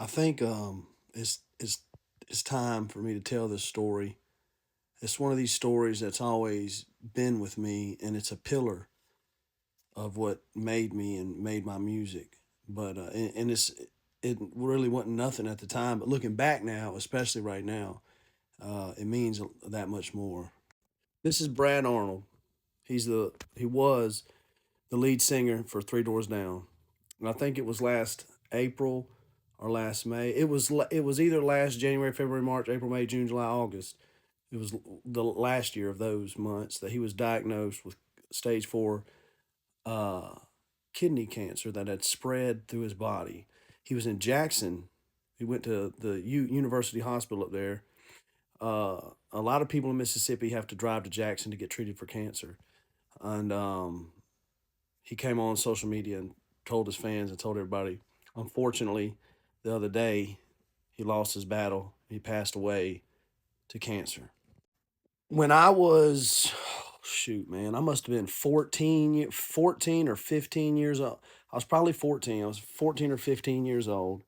I think it's time for me to tell this story. It's one of these stories that's always been with me, and it's a pillar of what made me and made my music. And it really wasn't nothing at the time, but looking back now, especially right now, it means that much more. This is Brad Arnold. He was the lead singer for Three Doors Down. And I think it was last April or last May. It was either last January, February, March, April, May, June, July, August. It was the last year of those months that he was diagnosed with stage four uh, kidney cancer that had spread through his body. He was in Jackson. He went to the University Hospital up there. A lot of people in Mississippi have to drive to Jackson to get treated for cancer, and he came on social media and told his fans and told everybody. Unfortunately, the other day, he lost his battle. He passed away to cancer. When I was, shoot, man, I must have been 14 or 15 years old. I was probably 14. I was 14 or 15 years old.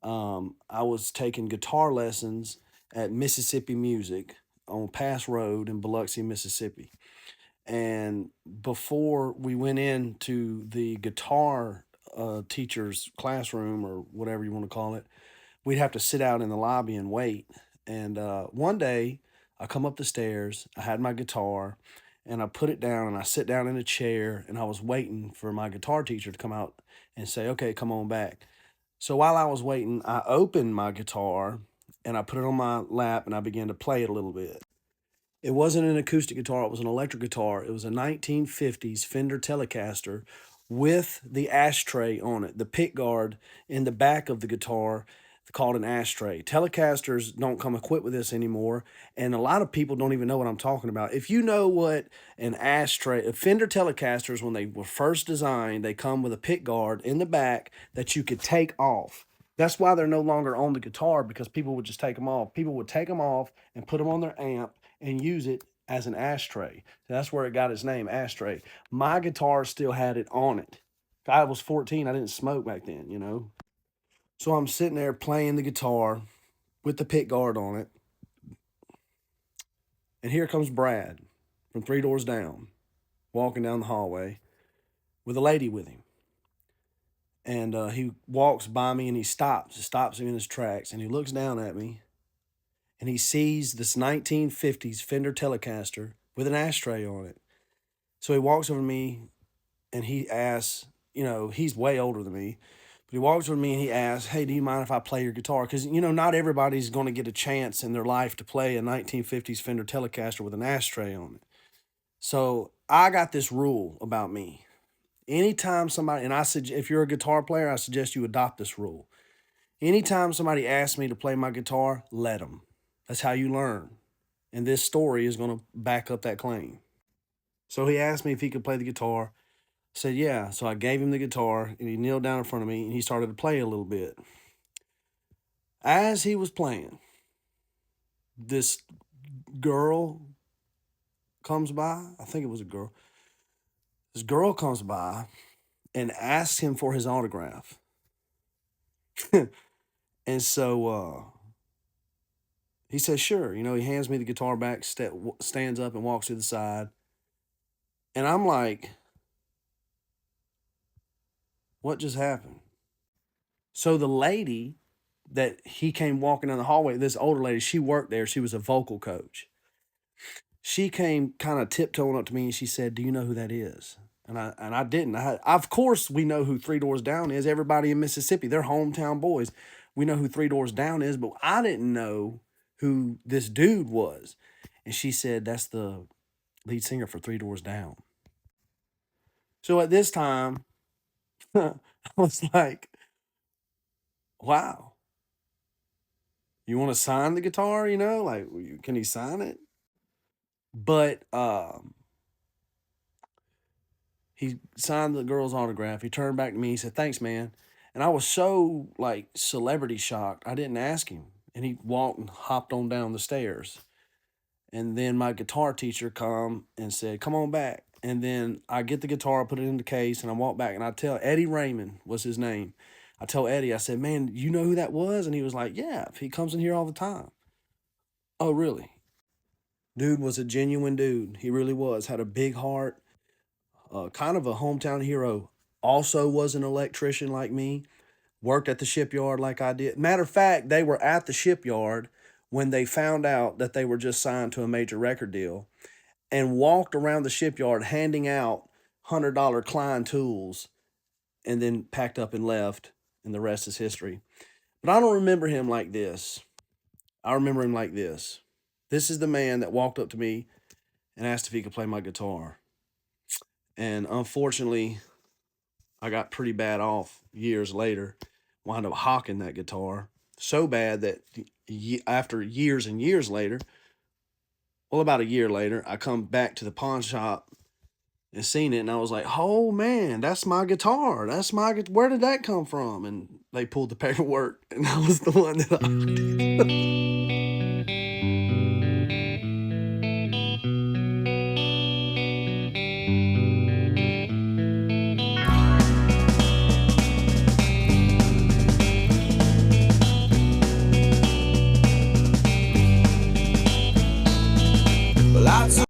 I was taking guitar lessons at Mississippi Music on Pass Road in Biloxi, Mississippi. And before we went into the guitar teacher's classroom or whatever you want to call it, we'd have to sit out in the lobby and wait. And one day, I come up the stairs. I had my guitar, and I put it down, and I sit down in a chair, and I was waiting for my guitar teacher to come out and say, "Okay, come on back." So while I was waiting, I opened my guitar, and I put it on my lap, and I began to play it a little bit. It wasn't an acoustic guitar, it was an electric guitar. It was a 1950s Fender Telecaster with the ashtray on it, the pick guard in the back of the guitar called an ashtray. Telecasters don't come equipped with this anymore, and a lot of people don't even know what I'm talking about. If you know what an ashtray, Fender Telecasters, when they were first designed, they come with a pick guard in the back that you could take off. That's why they're no longer on the guitar, because people would just take them off. People would take them off and put them on their amp and use it as an ashtray. That's where it got its name, ashtray. My guitar still had it on it. I was 14. I didn't smoke back then. So I'm sitting there playing the guitar with the pick guard on it. And here comes Brad from Three Doors Down, walking down the hallway with a lady with him. And he walks by me and he stops him in his tracks. And he looks down at me and he sees this 1950s Fender Telecaster with an ashtray on it. So he walks over to me and he asks, he's way older than me, but he walks over to me and he asks, "Hey, do you mind if I play your guitar?" Because, not everybody's going to get a chance in their life to play a 1950s Fender Telecaster with an ashtray on it. So I got this rule about me. Anytime somebody, and I suggest, if you're a guitar player, I suggest you adopt this rule. Anytime somebody asks me to play my guitar, let them. That's how you learn. And this story is going to back up that claim. So he asked me if he could play the guitar. I said, yeah. So I gave him the guitar and he kneeled down in front of me and he started to play a little bit. As he was playing, this girl comes by. I think it was a girl. This girl comes by and asks him for his autograph. And so he says, sure. He hands me the guitar back, stands up and walks to the side. And I'm like, what just happened? So the lady that he came walking down the hallway, this older lady, she worked there. She was a vocal coach. She came kind of tiptoeing up to me and she said, "Do you know who that is?" And I didn't. Of course, we know who Three Doors Down is. Everybody in Mississippi, they're hometown boys. We know who Three Doors Down is, but I didn't know who this dude was. And she said, "That's the lead singer for Three Doors Down." So at this time, I was like, "Wow, you want to sign the guitar? Like, can he sign it?" But he signed the girl's autograph. He turned back to me. He said, "Thanks, man." And I was so like celebrity shocked. I didn't ask him. And he walked and hopped on down the stairs. And then my guitar teacher come and said, "Come on back." And then I get the guitar, put it in the case, and I walk back and I tell Eddie Raymond was his name. I told Eddie, I said, man, you know who that was? And he was like, yeah, he comes in here all the time. Oh, really? Dude was a genuine dude. He really was. Had a big heart, kind of a hometown hero. Also was an electrician like me, worked at the shipyard like I did. Matter of fact, they were at the shipyard when they found out that they were just signed to a major record deal and walked around the shipyard handing out $100 Klein tools and then packed up and left, and the rest is history. But I don't remember him like this. I remember him like this. This is the man that walked up to me and asked if he could play my guitar. And unfortunately, I got pretty bad off years later, wound up hawking that guitar so bad that after years and years later, well, about a year later, I come back to the pawn shop and seen it, and I was like, "Oh man, that's my guitar. That's my where did that come from?" And they pulled the paperwork, and that was the one that I